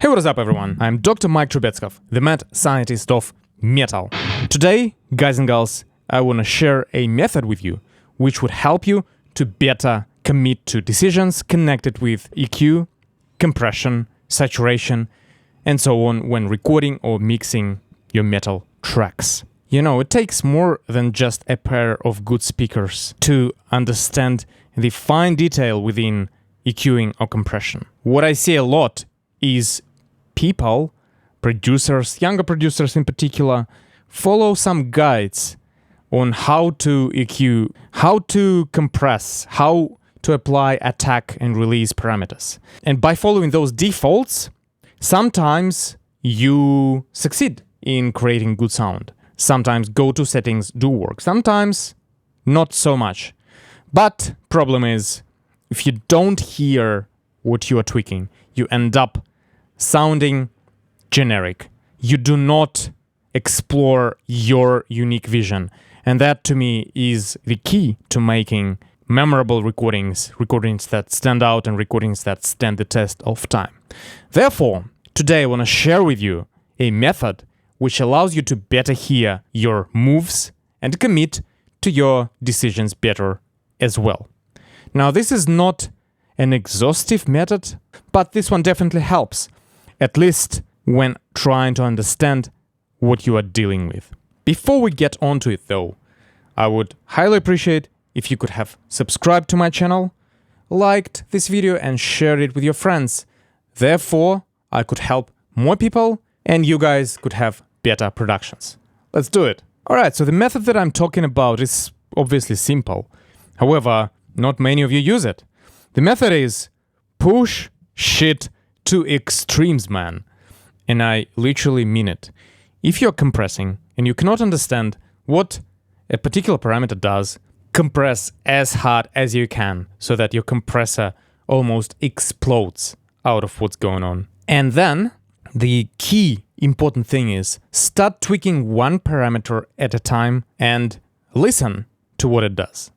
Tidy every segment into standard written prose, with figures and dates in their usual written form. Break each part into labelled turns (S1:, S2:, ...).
S1: Hey, what is up everyone? I'm Dr. Mike Trubetskov, the mad scientist of metal. Today, guys and girls, I want to share a method with you which would help you to better commit to decisions connected with EQ, compression, saturation, and so on when recording or mixing your metal tracks. You know, it takes more than just a pair of good speakers to understand the fine detail within EQing or compression. What I see a lot is people, producers, younger producers in particular, follow some guides on how to EQ, how to compress, how to apply attack and release parameters. And by following those defaults, sometimes you succeed in creating good sound. Sometimes go-to settings do work. Sometimes not so much. But problem is, if you don't hear what you are tweaking, you end up sounding generic. You do not explore your unique vision. And that to me is the key to making memorable recordings that stand out and recordings that stand the test of time. Therefore, today I want to share with you a method which allows you to better hear your moves and commit to your decisions better as well. Now, this is not an exhaustive method, but this one definitely helps, at least when trying to understand what you are dealing with. Before we get onto it though, I would highly appreciate if you could have subscribed to my channel, liked this video and shared it with your friends. Therefore, I could help more people and you guys could have better productions. Let's do it. Alright, so the method that I'm talking about is obviously simple. However, not many of you use it. The method is push shit to extremes, man. And I literally mean it. If you're compressing and you cannot understand what a particular parameter does, compress as hard as you can so that your compressor almost explodes out of what's going on. And then the key important thing is start tweaking one parameter at a time and listen to what it does.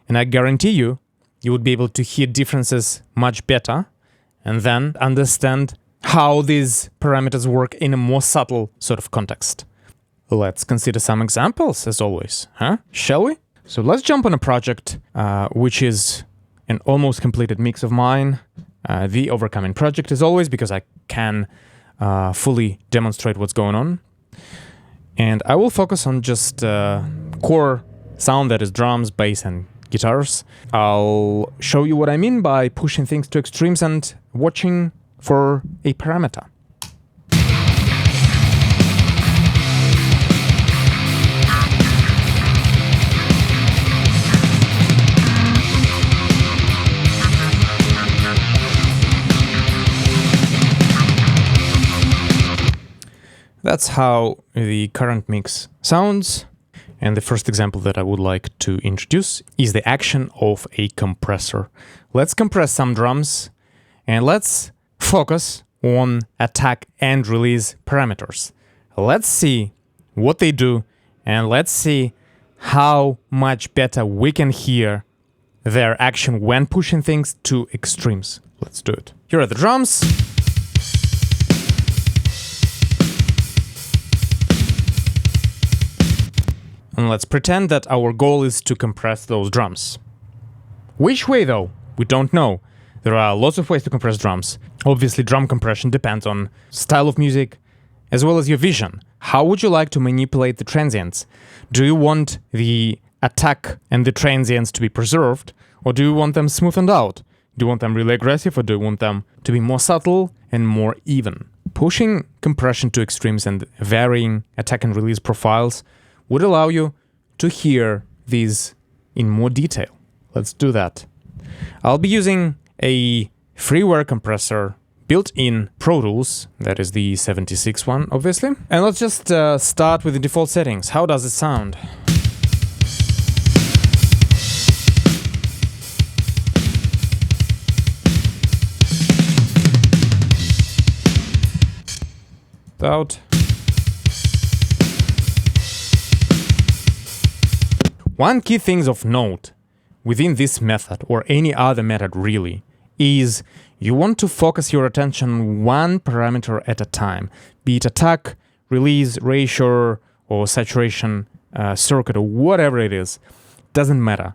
S1: And I guarantee you would be able to hear differences much better and then understand how these parameters work in a more subtle sort of context. Let's consider some examples as always, Shall we? So let's jump on a project which is an almost completed mix of mine. The Overcoming project as always, because I can fully demonstrate what's going on. And I will focus on just core sound, that is drums, bass and guitars. I'll show you what I mean by pushing things to extremes and watching for a parameter. That's how the current mix sounds. And the first example that I would like to introduce is the action of a compressor. Let's compress some drums and let's focus on attack and release parameters. Let's see what they do and let's see how much better we can hear their action when pushing things to extremes. Let's do it. Here are the drums. And let's pretend that our goal is to compress those drums. Which way though? We don't know. There are lots of ways to compress drums. Obviously, drum compression depends on style of music, as well as your vision. How would you like to manipulate the transients? Do you want the attack and the transients to be preserved, or do you want them smoothened out? Do you want them really aggressive, or do you want them to be more subtle and more even? Pushing compression to extremes and varying attack and release profiles would allow you to hear these in more detail. Let's do that. I'll be using a freeware compressor built in Pro Tools, that is the 76 one, obviously. And let's just start with the default settings. How does it sound? Out. One key thing of note within this method, or any other method really, is You want to focus your attention on one parameter at a time, be it attack, release, ratio, or saturation circuit, or whatever it is. Doesn't matter.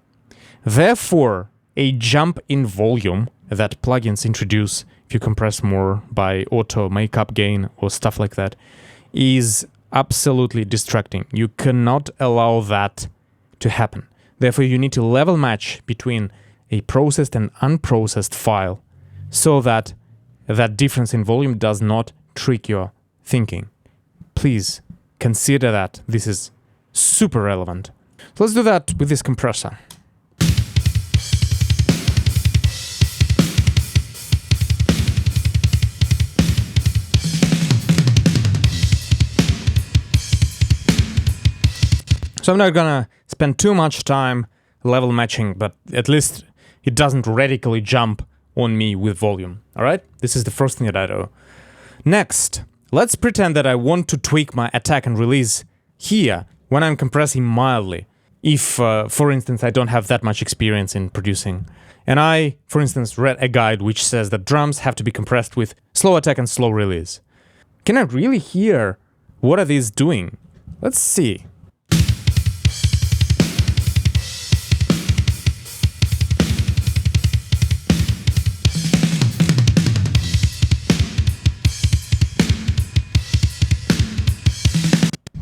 S1: Therefore, a jump in volume that plugins introduce if you compress more by auto makeup gain or stuff like that is absolutely distracting. You cannot allow that to happen. Therefore, you need to level match between a processed and unprocessed file so that that difference in volume does not trick your thinking. Please consider that. This is super relevant. So let's do that with this compressor. So I'm not gonna spend too much time level matching, but at least it doesn't radically jump on me with volume. All right? This is the first thing that I do. Next, let's pretend that I want to tweak my attack and release here when I'm compressing mildly. If, for instance, I don't have that much experience in producing. And I, for instance, read a guide which says that drums have to be compressed with slow attack and slow release. Can I really hear what are these doing? Let's see.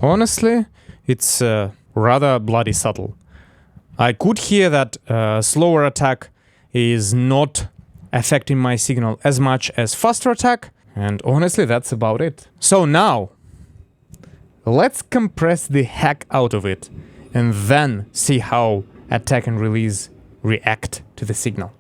S1: Honestly, it's rather bloody subtle. I could hear that slower attack is not affecting my signal as much as faster attack, and honestly, that's about it. So now, let's compress the heck out of it, and then see how attack and release react to the signal.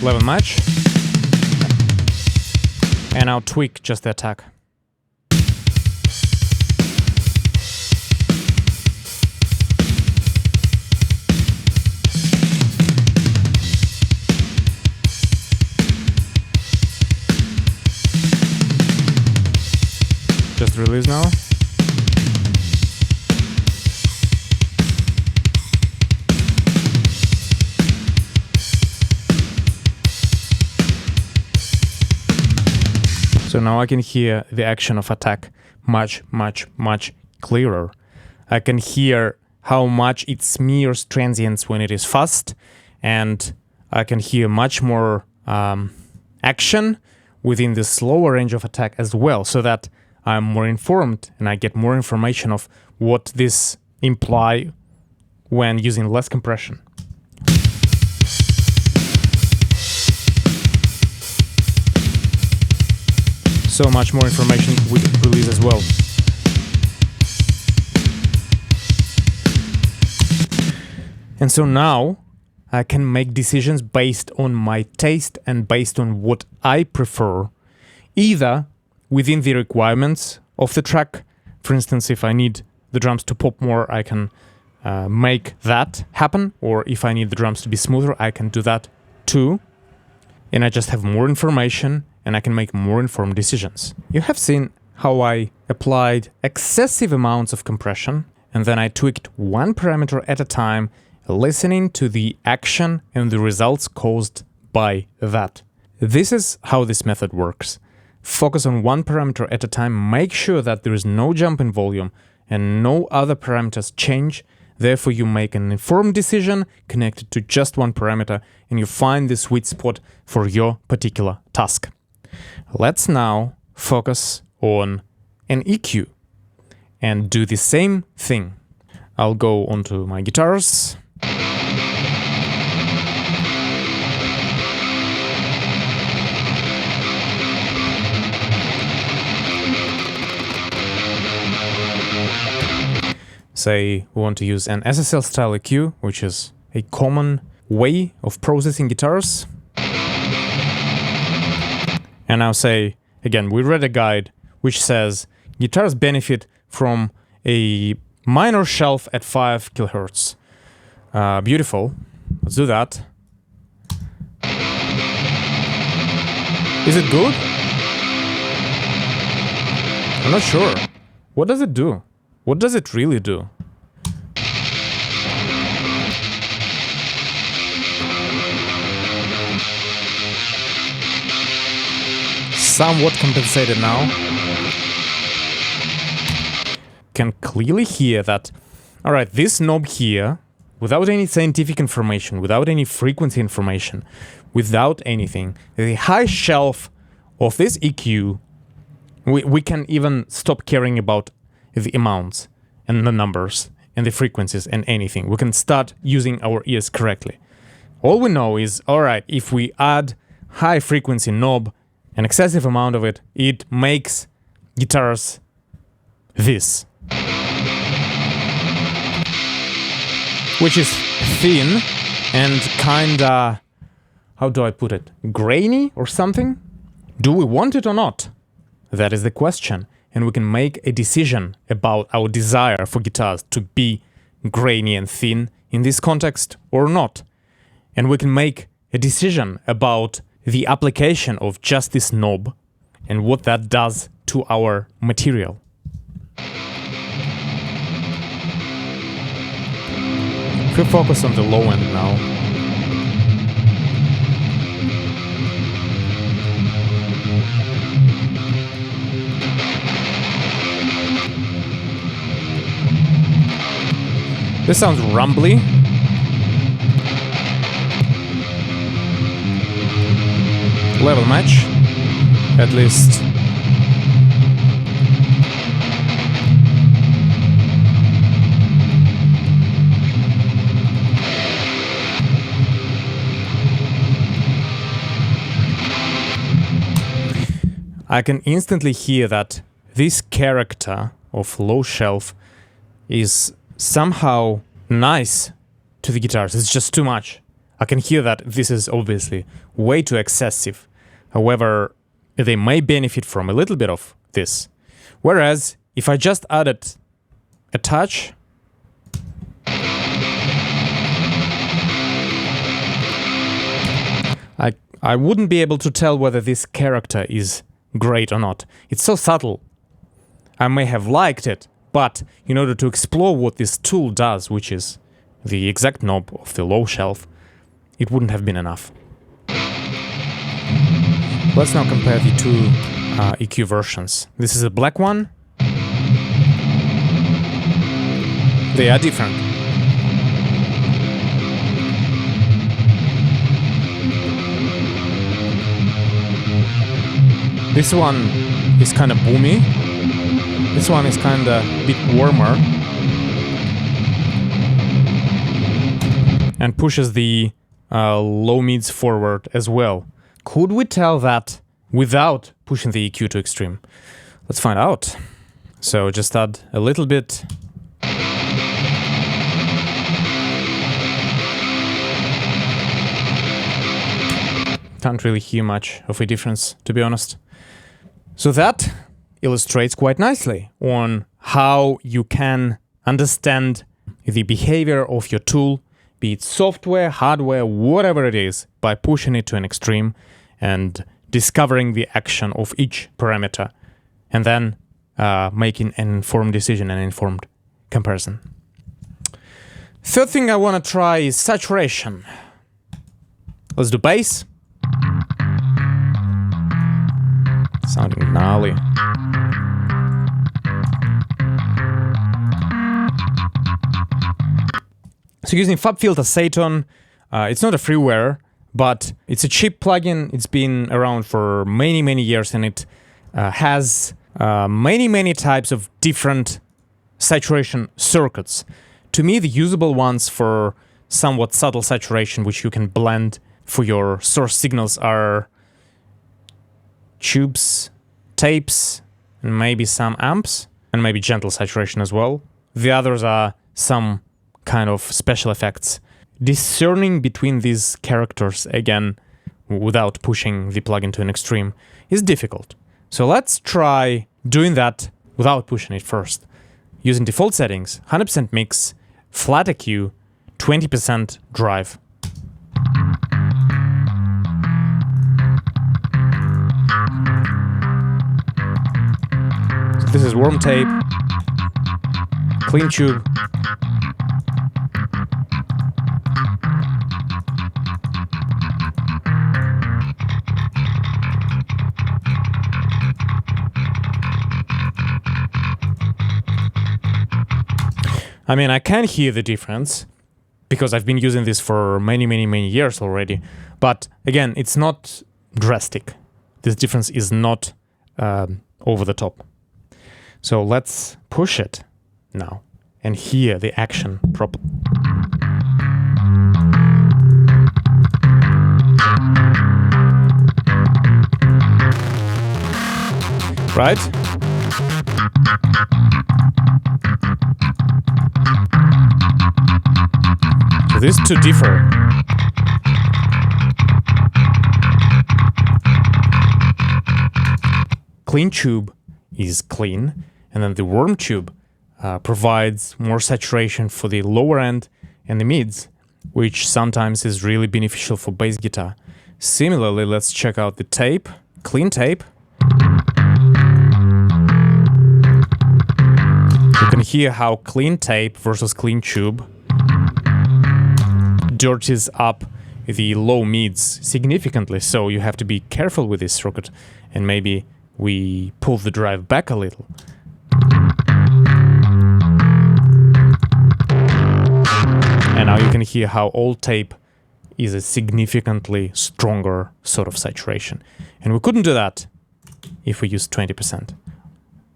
S1: Level match, and now tweak just the attack. Just release now. So now I can hear the action of attack much clearer. I can hear how much it smears transients when it is fast, and I can hear much more action within the slower range of attack as well, so that I'm more informed and I get more information of what this imply when using less compression. So much more information with release as well. And so now I can make decisions based on my taste and based on what I prefer, either within the requirements of the track. For instance, if I need the drums to pop more, I can make that happen. Or if I need the drums to be smoother, I can do that too. And I just have more information and I can make more informed decisions. You have seen how I applied excessive amounts of compression and then I tweaked one parameter at a time, listening to the action and the results caused by that. This is how this method works. Focus on one parameter at a time, make sure that there is no jump in volume and no other parameters change. Therefore, you make an informed decision connected to just one parameter and you find the sweet spot for your particular task. Let's now focus on an EQ and do the same thing. I'll go onto my guitars. Say we want to use an SSL style EQ, which is a common way of processing guitars. And now say, again, we read a guide which says guitars benefit from a minor shelf at 5 kHz. Beautiful. Let's do that. Is it good? I'm not sure. What does it do? What does it really do? Somewhat compensated now. Can clearly hear that. Alright, this knob here, without any scientific information, without any frequency information, without anything, the high shelf of this EQ, we can even stop caring about the amounts and the numbers and the frequencies and anything. We can start using our ears correctly. All we know is, alright, if we add high frequency knob, an excessive amount of it, it makes guitars this. Which is thin and kinda, how do I put it, grainy or something? Do we want it or not? That is the question. And we can make a decision about our desire for guitars to be grainy and thin in this context or not. And we can make a decision about the application of just this knob and what that does to our material. If we focus on the low end now. This sounds rumbly. Level match, at least. I can instantly hear that this character of low shelf is somehow nice to the guitars. It's just too much. I can hear that this is obviously way too excessive. However, they may benefit from a little bit of this. Whereas, if I just added a touch, I wouldn't be able to tell whether this character is great or not. It's so subtle. I may have liked it, but in order to explore what this tool does, which is the exact knob of the low shelf, it wouldn't have been enough. Let's now compare the two EQ versions. This is a black one. They are different. This one is kind of boomy. This one is kind of a bit warmer. And pushes the low mids forward as well. Could we tell that without pushing the EQ to extreme? Let's find out. So just add a little bit. Can't really hear much of a difference, to be honest. So that illustrates quite nicely on how you can understand the behavior of your tool, be it software, hardware, whatever it is, by pushing it to an extreme and discovering the action of each parameter, and then making an informed decision and informed comparison. Third thing I want to try is saturation. Let's do bass. Sounding gnarly. So using FabFilter Saturn, it's not a freeware, but it's a cheap plugin. It's been around for many years, and it has many types of different saturation circuits. To me, the usable ones for somewhat subtle saturation, which you can blend for your source signals, are tubes, tapes, and maybe some amps, and maybe gentle saturation as well. The others are some kind of special effects. Discerning between these characters, again, without pushing the plugin to an extreme, is difficult. So let's try doing that without pushing it first. Using default settings, 100% mix, flat EQ, 20% drive. So this This is warm tape, clean tube. I mean, I can hear the difference because I've been using this for many years already. But again, it's not drastic. This difference is not over the top. So let's push it now and hear the action properly. Right? So these two differ. Clean tube is clean, and then the warm tube provides more saturation for the lower end and the mids, which sometimes is really beneficial for bass guitar. Similarly, let's check out the tape, clean tape. You can hear how clean tape versus clean tube dirties up the low mids significantly, so you have to be careful with this circuit, and maybe we pull the drive back a little. And now you can hear how old tape is a significantly stronger sort of saturation. And we couldn't do that if we used 20%.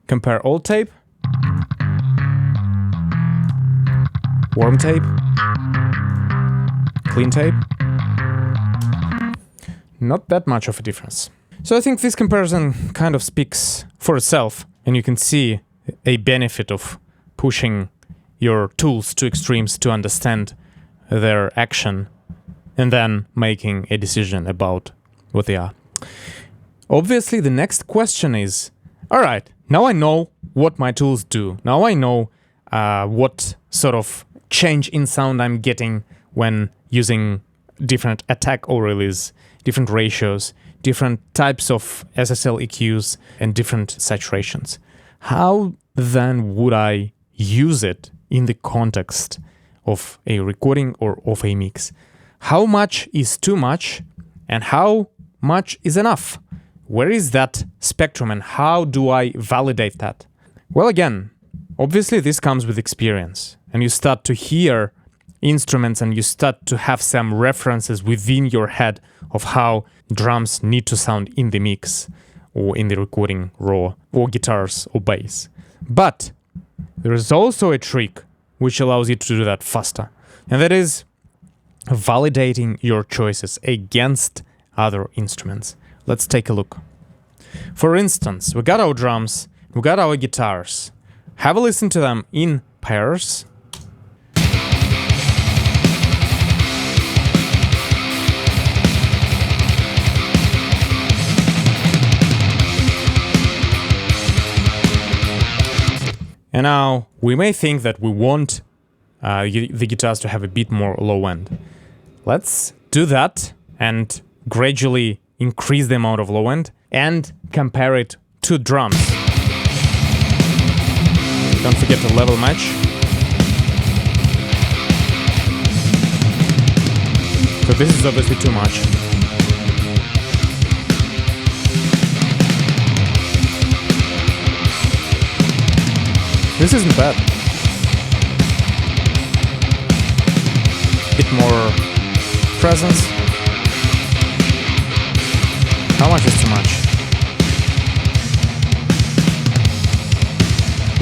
S1: Compare old tape, warm tape, clean tape. Not that much of a difference. So I think this comparison kind of speaks for itself, and you can see a benefit of pushing your tools to extremes to understand their action and then making a decision about what they are. Obviously, the next question is, all right, now I know what my tools do. Now I know what sort of change in sound I'm getting when using different attack or release, different ratios, different types of SSL EQs, and different saturations. How then would I use it in the context of a recording or of a mix? How much is too much and how much is enough? Where is that spectrum and how do I validate that? Well, again, obviously this comes with experience, and you start to hear instruments and you start to have some references within your head of how drums need to sound in the mix or in the recording raw, or guitars or bass. But there is also a trick which allows you to do that faster, and that is validating your choices against other instruments. Let's take a look. For instance, we got our drums, we got our guitars. Have a listen to them in pairs. And now we may think that we want the guitars to have a bit more low end. Let's do that and gradually increase the amount of low end and compare it to drums. Don't forget to level match. So this is obviously too much. This isn't bad. Bit more presence. How much is too much?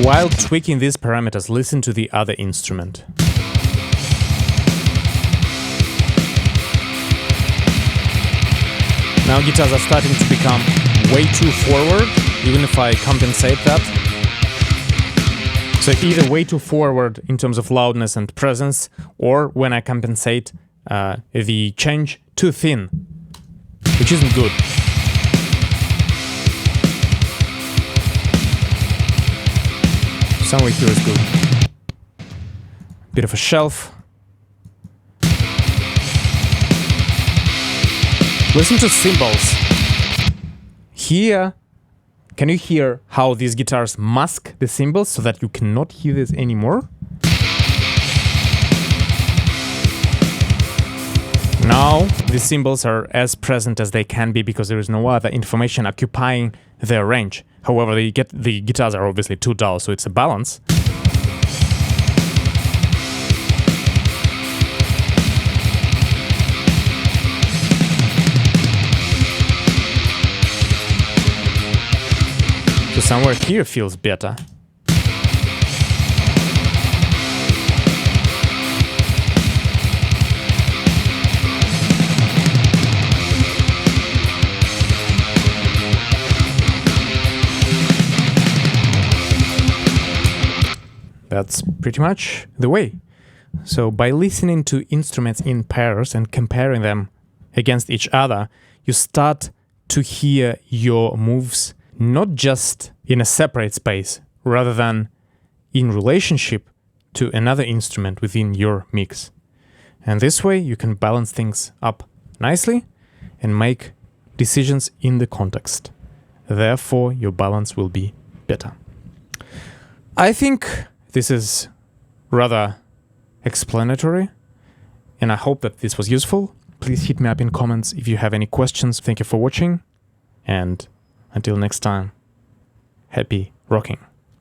S1: While tweaking these parameters, listen to the other instrument. Now guitars are starting to become way too forward, even if I compensate that. So either way too forward in terms of loudness and presence, or when I compensate the change too thin, which isn't good. Somewhere here is good. Bit of a shelf. Listen to cymbals. Here, Can you hear how these guitars mask the cymbals so that you cannot hear this anymore? Now the cymbals are as present as they can be because there is no other information occupying their range. However, the guitars are obviously too dull, so it's a balance. So somewhere here feels better. That's pretty much the way. So by listening to instruments in pairs and comparing them against each other, you start to hear your moves not just in a separate space, rather than in relationship to another instrument within your mix. And this way you can balance things up nicely and make decisions in the context. Therefore, your balance will be better. I think this is rather explanatory, and I hope that this was useful. Please hit me up in comments if you have any questions. Thank you for watching, and until next time, happy rocking.